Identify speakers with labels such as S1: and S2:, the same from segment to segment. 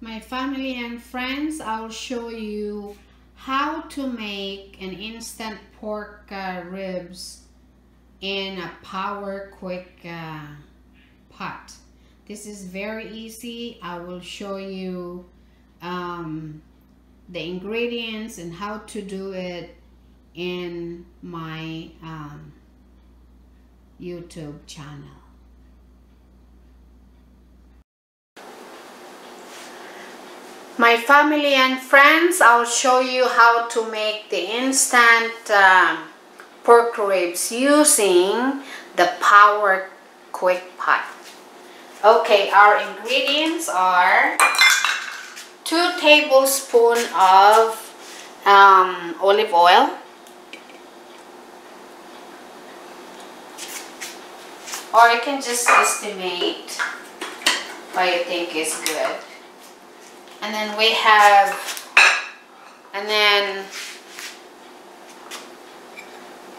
S1: My family and friends, I'll show you how to make an instant pork ribs in a power quick pot. This is very easy. I will show you the ingredients and how to do it in my YouTube channel. My family and friends, I'll show you how to make the instant pork ribs using the power quick pot. Okay, our ingredients are 2 tablespoons of olive oil, or you can just estimate what you think is good. And then we have,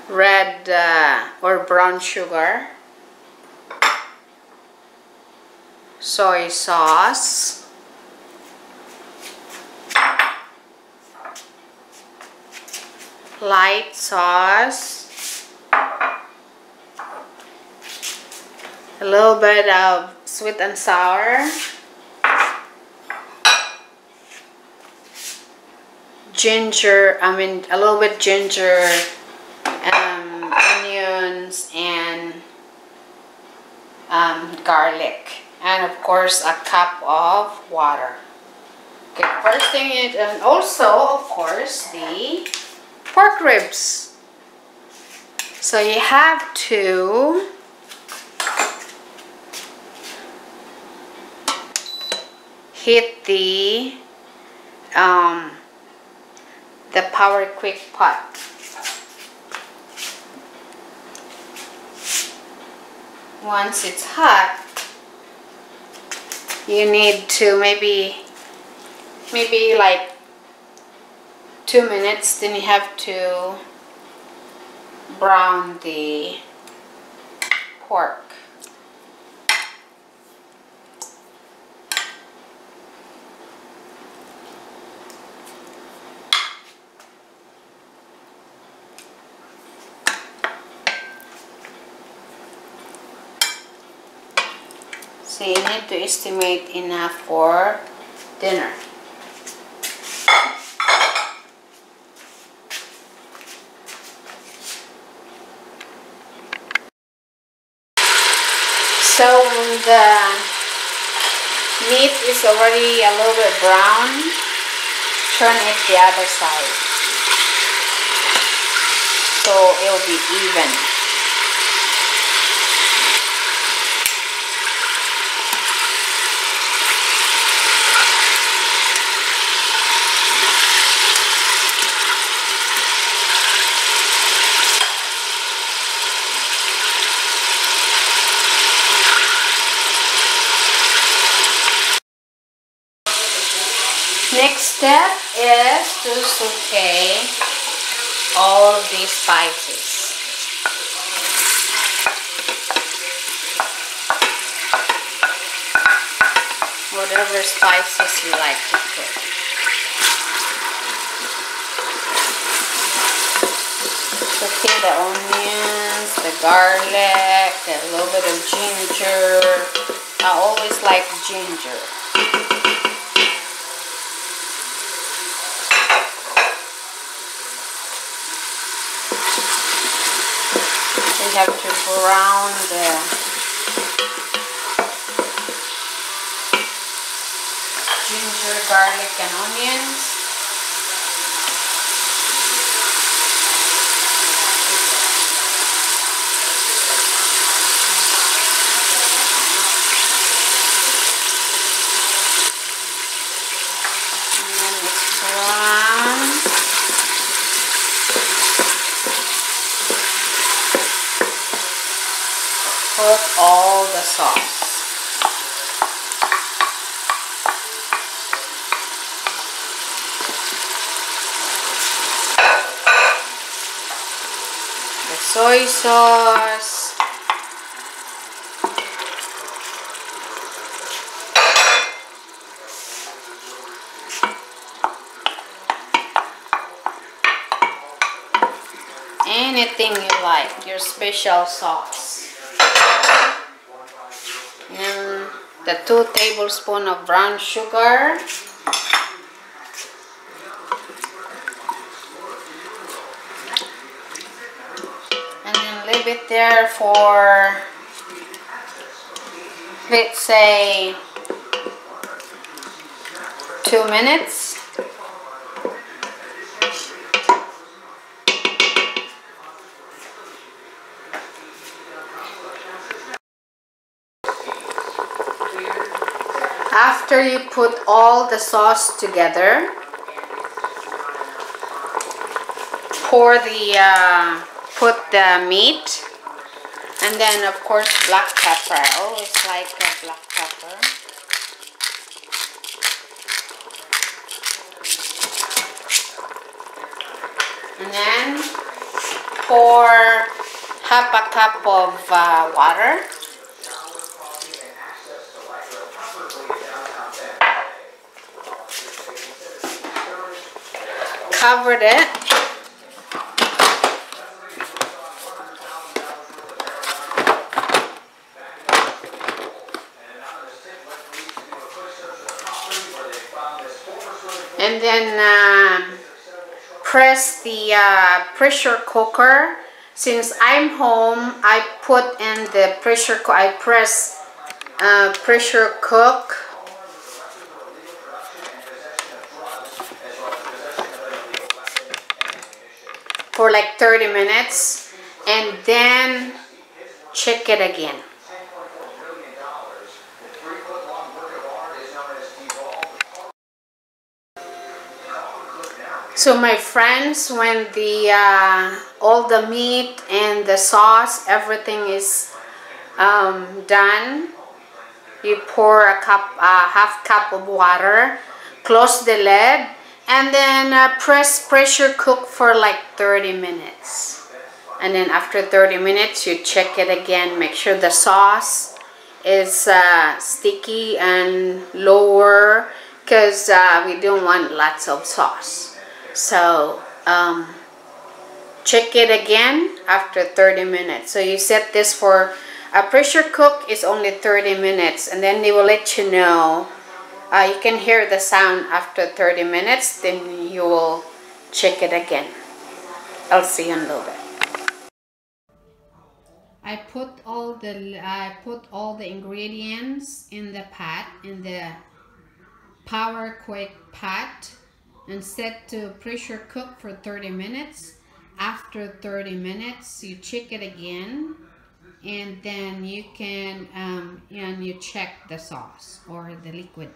S1: red or brown sugar, soy sauce, light sauce, a little bit of sweet and sour, ginger, a little bit ginger, onions, and garlic, and of course a cup of water. Okay, first thing is, and also of course the pork ribs. So you have to heat the power quick pot. Once it's hot, you need to maybe like 2 minutes, then you have to brown the pork. So you need to estimate enough for dinner. So when the meat is already a little bit brown, turn it the other side so it will be even. Next step is to saute all these spices. Whatever spices you like to put. Saute the onions, the garlic, a little bit of ginger. I always like ginger. You have to brown the ginger, garlic, and onions. And then it's brown. Put all the sauce. The soy sauce. anything you like, your special sauce. And the 2 tablespoons of brown sugar. And then leave it there for, let's say, 2 minutes. After you put all the sauce together, put the meat, and then of course black pepper. I always like black pepper. And then pour half a cup of water. Covered it. And then press the pressure cooker. Since I'm home, I put in the pressure cooker. I press pressure cook. For like 30 minutes, and then check it again. So my friends, when the all the meat and the sauce, everything is done, you pour a half cup of water, close the lid, and then pressure cook for like 30 minutes. And then after 30 minutes, you check it again. Make sure the sauce is sticky and lower, because we don't want lots of sauce. So check it again after 30 minutes. So you set this for a pressure cook is only 30 minutes, and then they will let you know. You can hear the sound after 30 minutes, then you will check it again. I'll see you in a little bit. I put all the ingredients in the pot, in the power quick pot, and set to pressure cook for 30 minutes. After 30 minutes, you check it again, and then you can and you check the sauce or the liquid.